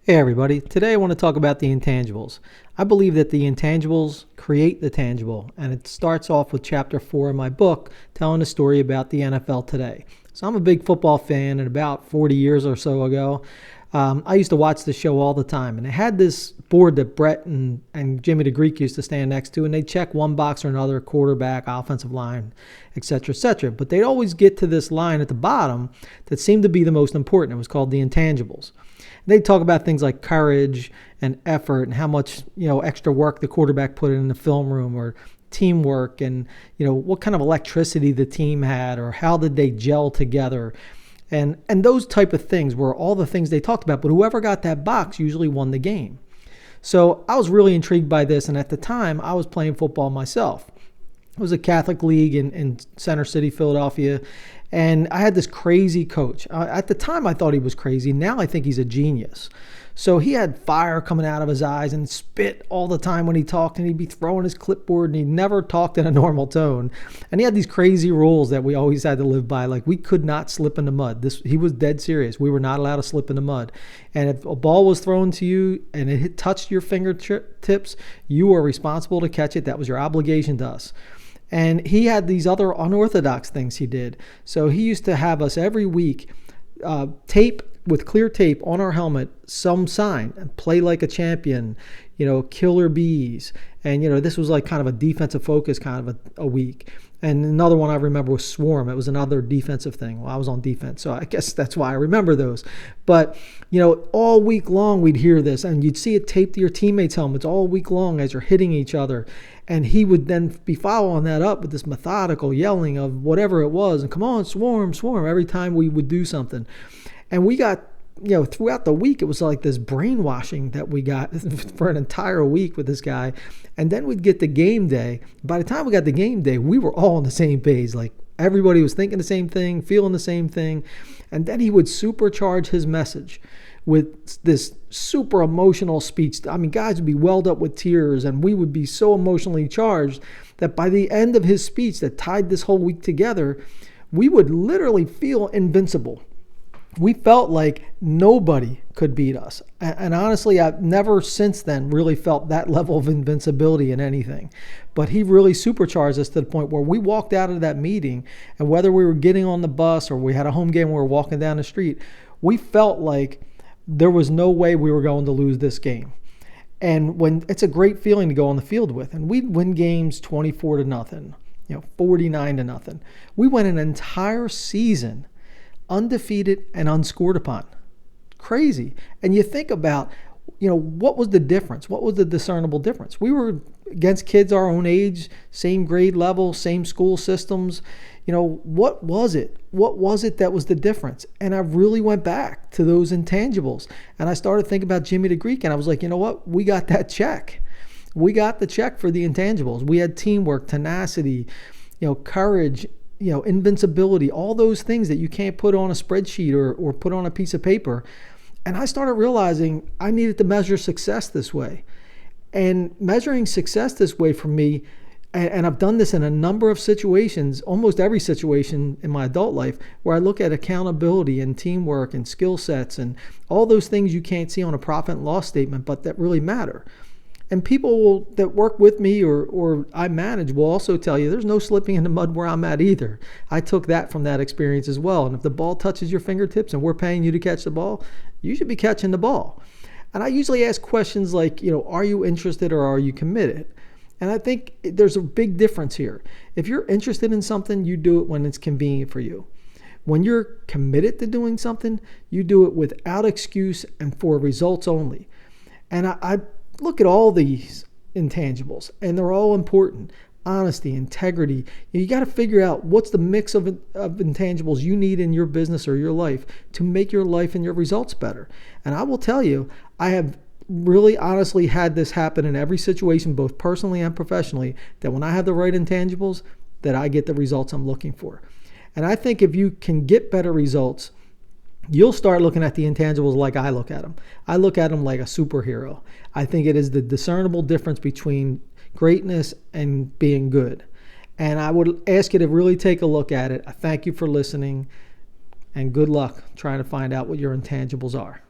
Hey everybody, today I want to talk about the intangibles. I believe that the intangibles create the tangible, and it starts off with chapter 4 of my book telling a story about the NFL today. So I'm a big football fan, and about 40 years or so ago, I used to watch the show all the time, and it had this board that Brett and Jimmy the Greek used to stand next to, and they'd check one box or another, quarterback, offensive line, etc., etc. But they'd always get to this line at the bottom that seemed to be the most important. It was called the intangibles. They talk about things like courage and effort and how much extra work the quarterback put in the film room, or teamwork, and what kind of electricity the team had, or how did they gel together, and those type of things were all the things they talked about. But whoever got that box usually won the game. So I was really intrigued by this, and at the time I was playing football myself. It was a Catholic league in Center City, Philadelphia. And I had this crazy coach. At the time, I thought he was crazy. Now I think he's a genius. So he had fire coming out of his eyes and spit all the time when he talked, and he'd be throwing his clipboard, and he never talked in a normal tone. And he had these crazy rules that we always had to live by, like we could not slip in the mud. He was dead serious. We were not allowed to slip in the mud. And if a ball was thrown to you and it touched your fingertips, you were responsible to catch it. That was your obligation to us. And he had these other unorthodox things he did. So he used to have us every week tape with clear tape on our helmet some sign, and play like a champion, killer bees. And, this was like kind of a defensive focus kind of a week. And another one I remember was swarm. It was another defensive thing. Well, I was on defense, so I guess that's why I remember those. But, all week long we'd hear this, and you'd see it taped to your teammates' helmets all week long as you're hitting each other. And he would then be following that up with this methodical yelling of whatever it was, and come on, swarm, swarm, every time we would do something. And we got, throughout the week, it was like this brainwashing that we got for an entire week with this guy. And then we'd get to game day. By the time we got to game day, we were all on the same page. Like everybody was thinking the same thing, feeling the same thing. And then he would supercharge his message with this super emotional speech. I mean, guys would be welled up with tears, and we would be so emotionally charged that by the end of his speech that tied this whole week together, we would literally feel invincible. We felt like nobody could beat us. And honestly, I've never since then really felt that level of invincibility in anything. But he really supercharged us to the point where we walked out of that meeting, and whether we were getting on the bus or we had a home game where we were walking down the street, we felt like there was no way we were going to lose this game. And when it's a great feeling to go on the field with, and we'd win games 24-0, 49-0. We went an entire season undefeated and unscored upon. Crazy. And you think about, what was the difference? What was the discernible difference? We were against kids our own age, same grade level, same school systems. What was it? What was it that was the difference? And I really went back to those intangibles. And I started thinking about Jimmy the Greek, and I was like, you know what? We got that check. We got the check for the intangibles. We had teamwork, tenacity, courage, invincibility, all those things that you can't put on a spreadsheet or put on a piece of paper. And I started realizing I needed to measure success this way. And measuring success this way for me, and I've done this in a number of situations, almost every situation in my adult life, where I look at accountability and teamwork and skill sets and all those things you can't see on a profit and loss statement, but that really matter. And people that work with me or I manage will also tell you there's no slipping in the mud where I'm at either. I took that from that experience as well. And if the ball touches your fingertips and we're paying you to catch the ball, you should be catching the ball. And I usually ask questions like, are you interested or are you committed? And I think there's a big difference here. If you're interested in something, you do it when it's convenient for you. When you're committed to doing something, you do it without excuse and for results only. And I look at all these intangibles, and they're all important. Honesty, integrity. You got to figure out what's the mix of intangibles you need in your business or your life to make your life and your results better. And I will tell you, I have really honestly had this happen in every situation, both personally and professionally, that when I have the right intangibles, that I get the results I'm looking for. And I think if you can get better results, you'll start looking at the intangibles like I look at them. I look at them like a superhero. I think it is the discernible difference between greatness and being good. And I would ask you to really take a look at it. I thank you for listening, and good luck trying to find out what your intangibles are.